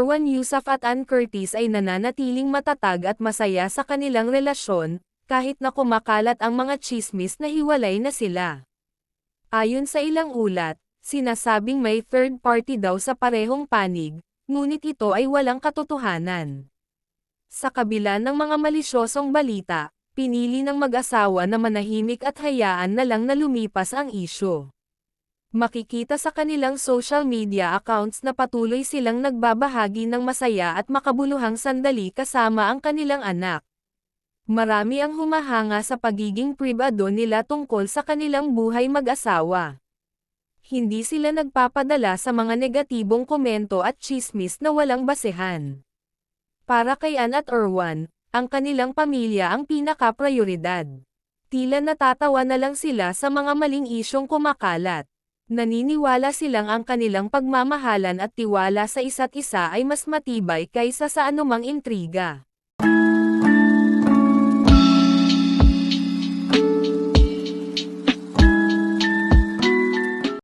Arwan Yusuf at Ann Curtis ay nananatiling matatag at masaya sa kanilang relasyon, kahit na kumakalat ang mga tsismis na hiwalay na sila. Ayon sa ilang ulat, sinasabing may third party daw sa parehong panig, ngunit ito ay walang katotohanan. Sa kabila ng mga malisyosong balita, pinili ng mag-asawa na manahimik at hayaan na lang na lumipas ang isyu. Makikita sa kanilang social media accounts na patuloy silang nagbabahagi ng masaya at makabuluhang sandali kasama ang kanilang anak. Marami ang humahanga sa pagiging pribado nila tungkol sa kanilang buhay mag-asawa. Hindi sila nagpapadala sa mga negatibong komento at tsismis na walang basehan. Para kay Ann at Arwan, ang kanilang pamilya ang pinaka-prioridad. Tila natatawa na lang sila sa mga maling isyong kumakalat. Naniniwala silang ang kanilang pagmamahalan at tiwala sa isa't isa ay mas matibay kaysa sa anumang intriga.